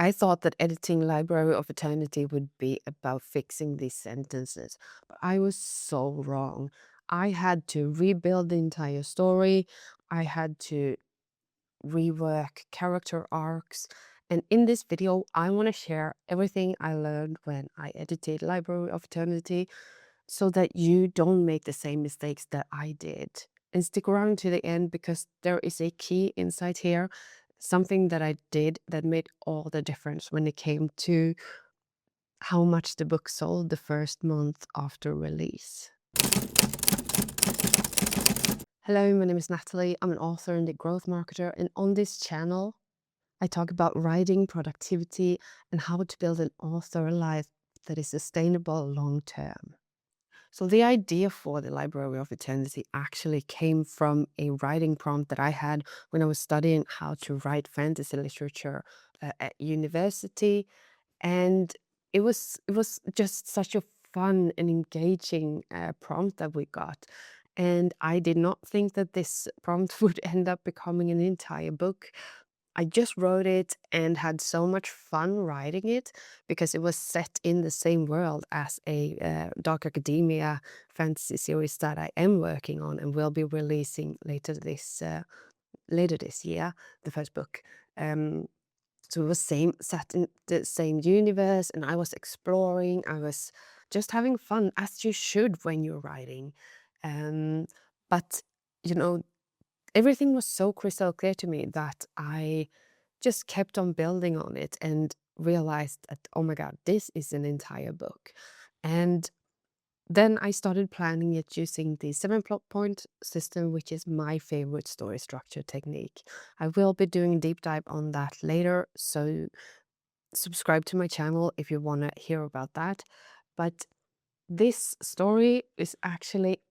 I thought that editing Library of Eternity would be about fixing these sentences, but I was so wrong. I had to rebuild the entire story. I had to rework character arcs. And in this video, I want to share everything I learned when I edited Library of Eternity so that you don't make the same mistakes that I did. And stick around to the end because there is a key insight here, something that I did that made all the difference when it came to how much the book sold the first month after release. Hello, my name is Natalie. I'm an author and a growth marketer, and on this channel, I talk about writing, productivity, and how to build an author life that is sustainable long term. So the idea for the Library of Eternity actually came from a writing prompt that I had when I was studying how to write fantasy literature at university, and it was just such a fun and engaging prompt that we got. And I did not think that this prompt would end up becoming an entire book. I just wrote it and had so much fun writing it because it was set in the same world as a dark academia fantasy series that I am working on and will be releasing later this year, the first book. Um, so it was set in the same universe, and I was exploring. I was just having fun, as you should when you're writing. Um, but you know, everything was so crystal clear to me that I just kept on building on it and realized that, oh my God, this is an entire book. And then I started planning it using the 7 plot point system, which is my favorite story structure technique. I will be doing a deep dive on that later, so subscribe to my channel if you want to hear about that. But this story is actually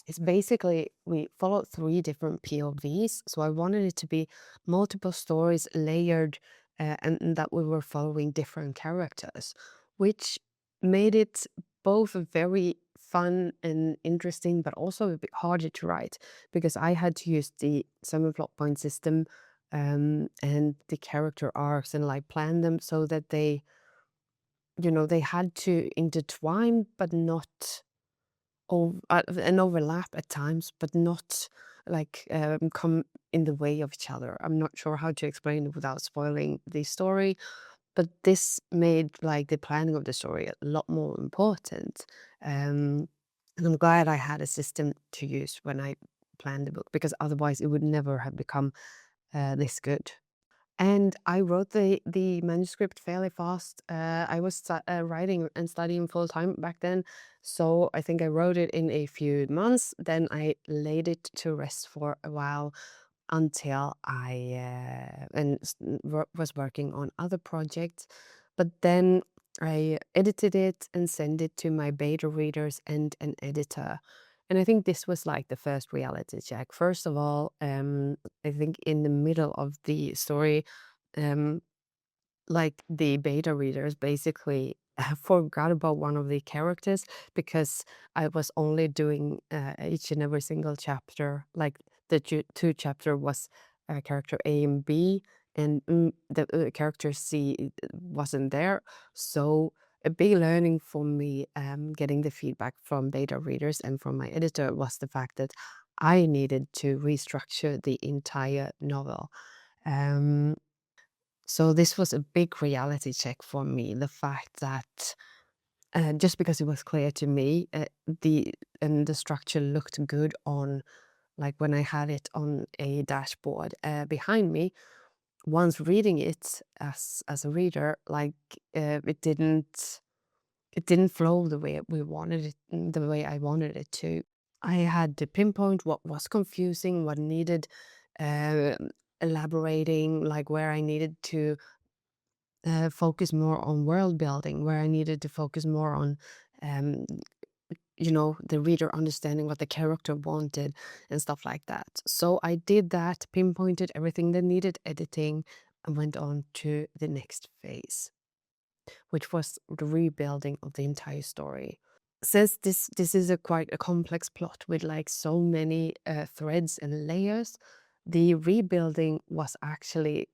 it's basically we followed 3 different POVs, so I wanted it to be multiple stories layered, and that we were following different characters, which made it both very fun and interesting, but also a bit harder to write because I had to use the 7 plot point system, and the character arcs and like plan them so that they had to intertwine, but not and overlap at times, but not like come in the way of each other. I'm not sure how to explain it without spoiling the story, but this made like the planning of the story a lot more important. And I'm glad I had a system to use when I planned the book because otherwise it would never have become this good. And I wrote the manuscript fairly fast. I was writing and studying full time back then, so I think I wrote it in a few months. Then I laid it to rest for a while until I was working on other projects. But then I edited it and sent it to my beta readers and an editor. And I think this was like the first reality check. First of all, I think in the middle of the story, um, like the beta readers basically forgot about one of the characters because I was only doing each and every single chapter. Like the two chapter was character A and B, and the character C wasn't there. So a big learning for me, getting the feedback from beta readers and from my editor, was the fact that I needed to restructure the entire novel. Um, so this was a big reality check for me, the fact that just because it was clear to me, the structure looked good on like when I had it on a dashboard behind me. Once reading it as a reader, like it didn't flow the way we wanted it, the way I wanted it to. I had to pinpoint what was confusing, what needed uh, elaborating, like where I needed to focus more on world building, where I needed to focus more on, um, the reader understanding what the character wanted and stuff like that. So I did that, pinpointed everything that needed editing, and went on to the next phase, which was the rebuilding of the entire story. Since this is a quite a complex plot with like so many threads and layers, the rebuilding was actually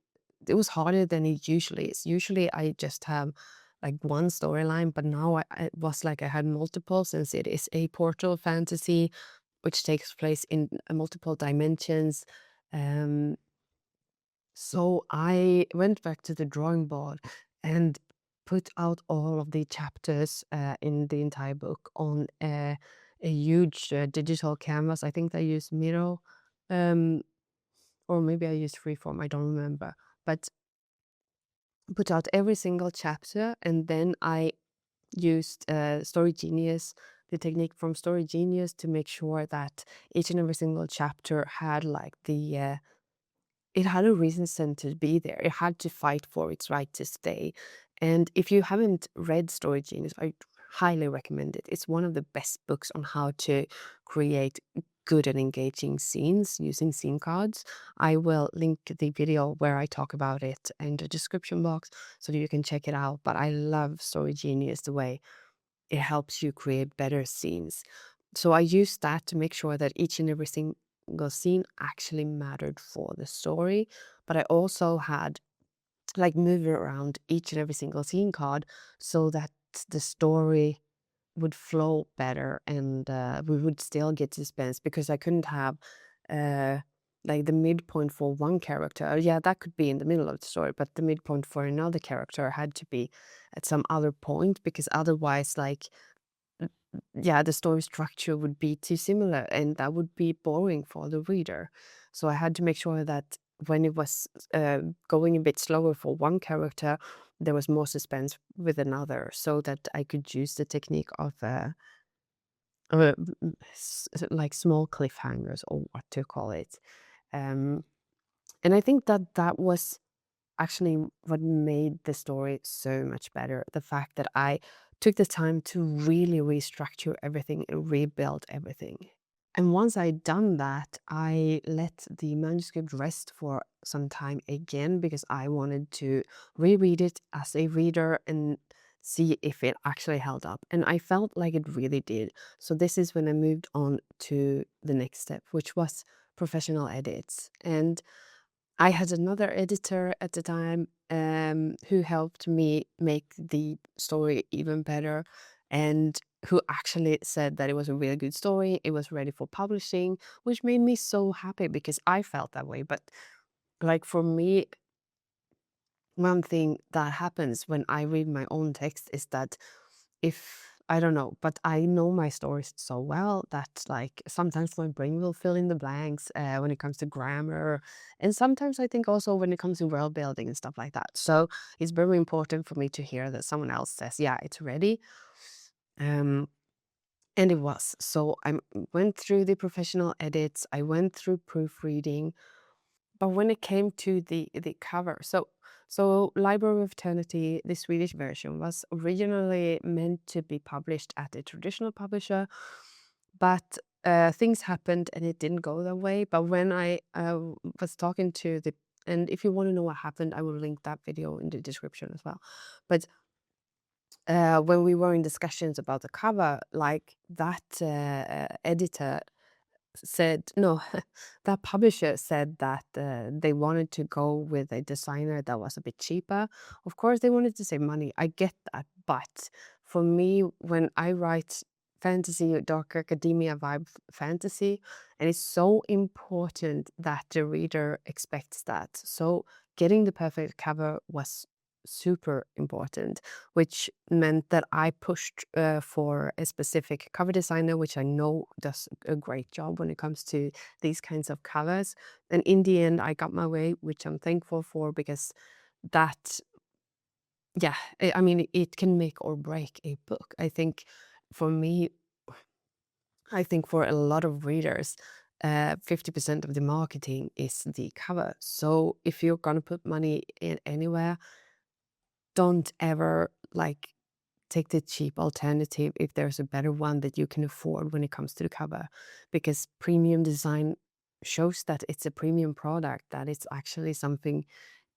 it was harder than it usually is. Usually I just have like one storyline, but now it was like I had multiple, since it is a portal fantasy which takes place in multiple dimensions. Um, so I went back to the drawing board and put out all of the chapters in the entire book on a huge digital canvas. I think I used Miro, um, or maybe I used Freeform. I don't remember. But put out every single chapter, and then I used Story Genius, the technique from Story Genius, to make sure that each and every single chapter had like it had a reason to be there. It had to fight for its right to stay. And if you haven't read Story Genius, I highly recommend it. It's one of the best books on how to create good and engaging scenes using scene cards. I will link the video where I talk about it in the description box so that you can check it out. But I love Story Genius, the way it helps you create better scenes. So I used that to make sure that each and every single scene actually mattered for the story. But I also had like moved around each and every single scene card so that the story would flow better, and we would still get suspense, because I couldn't have uh, like the midpoint for one character. Yeah, that could be in the middle of the story, but the midpoint for another character had to be at some other point, because otherwise, like, yeah, the story structure would be too similar and that would be boring for the reader. So I had to make sure that when it was going a bit slower for one character, there was more suspense with another, so that I could use the technique of like small cliffhangers, or what to call it. Um, and I think that that was actually what made the story so much better. The fact that I took the time to really restructure everything and rebuild everything. And once I'd done that, I let the manuscript rest for some time again, because I wanted to reread it as a reader and see if it actually held up. And I felt like it really did. So this is when I moved on to the next step, which was professional edits. And I had another editor at the time who helped me make the story even better, and who actually said that it was a really good story. It was ready for publishing, which made me so happy, because I felt that way. But like for me, one thing that happens when I read my own text is that, if I don't know, but I know my stories so well that like sometimes my brain will fill in the blanks when it comes to grammar, and sometimes I think also when it comes to world building and stuff like that. So it's very important for me to hear that someone else says, "Yeah, it's ready," um, and it was. So I went through the professional edits. I went through proofreading. But when it came to the cover, so Library of Eternity, the Swedish version, was originally meant to be published at a traditional publisher, but things happened and it didn't go that way. But when I was talking to the, and if you want to know what happened, I will link that video in the description as well. But when we were in discussions about the cover, like that editor said no, that publisher said that they wanted to go with a designer that was a bit cheaper. Of course they wanted to save money, I get that, but for me, when I write fantasy, dark academia vibe fantasy, and it's so important that the reader expects that. So getting the perfect cover was super important, which meant that I pushed for a specific cover designer, which I know does a great job when it comes to these kinds of covers. And in the end, I got my way, which I'm thankful for, because that, yeah, I mean, it can make or break a book. I think for me, I think for a lot of readers, 50% of the marketing is the cover. So if you're gonna put money in anywhere, don't ever like take the cheap alternative if there's a better one that you can afford when it comes to the cover, because premium design shows that it's a premium product, that it's actually something,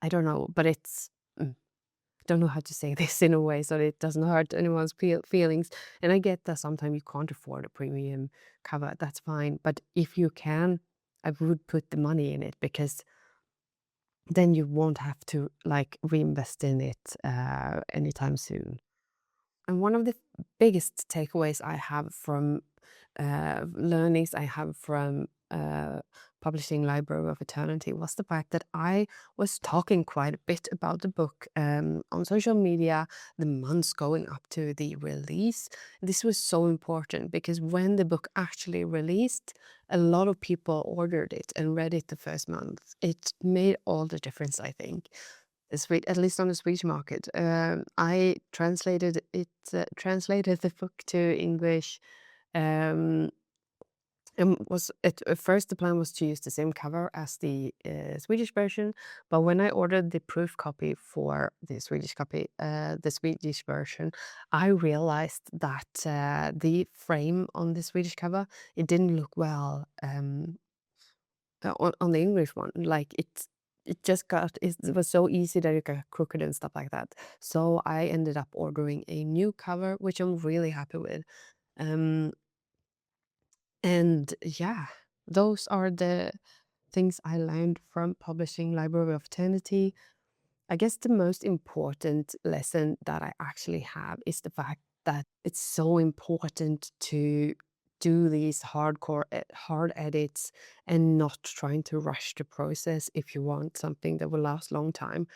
I don't know, but it's don't know how to say this in a way so that it doesn't hurt anyone's feelings. And I get that sometimes you can't afford a premium cover, that's fine, but if you can, I would put the money in it, because then you won't have to like reinvest in it anytime soon. And one of the biggest takeaways I have from learnings I have from publishing Library of Eternity was the fact that I was talking quite a bit about the book on social media the months going up to the release. This was so important because when the book actually released, a lot of people ordered it and read it the first month. It made all the difference, I think. At least on the Swedish market. I translated the book to English. Um, and was at first the plan was to use the same cover as the Swedish version, but when I ordered the proof copy for the Swedish version, I realized that the frame on the Swedish cover, it didn't look well on the English one. Like it was so easy that it got crooked and stuff like that. So I ended up ordering a new cover, which I'm really happy with. Um, and yeah, those are the things I learned from publishing Library of Eternity. I guess the most important lesson that I actually have is the fact that it's so important to do these hard edits and not trying to rush the process if you want something that will last a long time.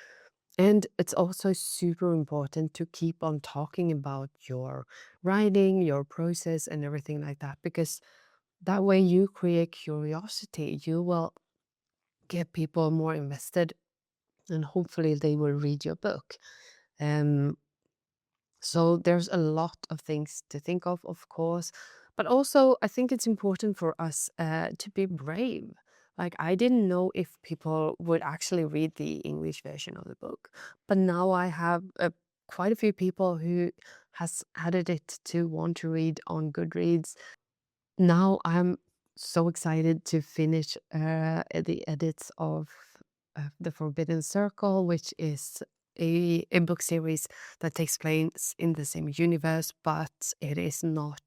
And it's also super important to keep on talking about your writing, your process, and everything like that, because that way you create curiosity. You will get people more invested and hopefully they will read your book. Um, so there's a lot of things to think of course, but also I think it's important for us to be brave. Like I didn't know if people would actually read the English version of the book, but now I have quite a few people who has added it to want to read on Goodreads. Now I'm so excited to finish the edits of The Forbidden Circle, which is a book series that takes place in the same universe, but it is not.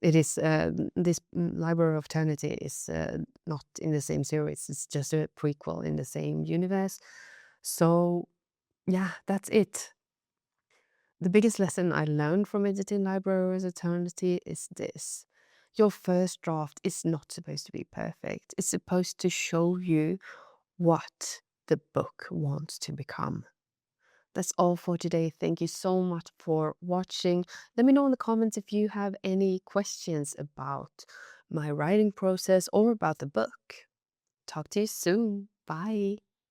It is this Library of Eternity is not in the same series. It's just a prequel in the same universe. So yeah, that's it. The biggest lesson I learned from editing Library of Eternity is this. Your first draft is not supposed to be perfect. It's supposed to show you what the book wants to become. That's all for today. Thank you so much for watching. Let me know in the comments if you have any questions about my writing process or about the book. Talk to you soon. Bye.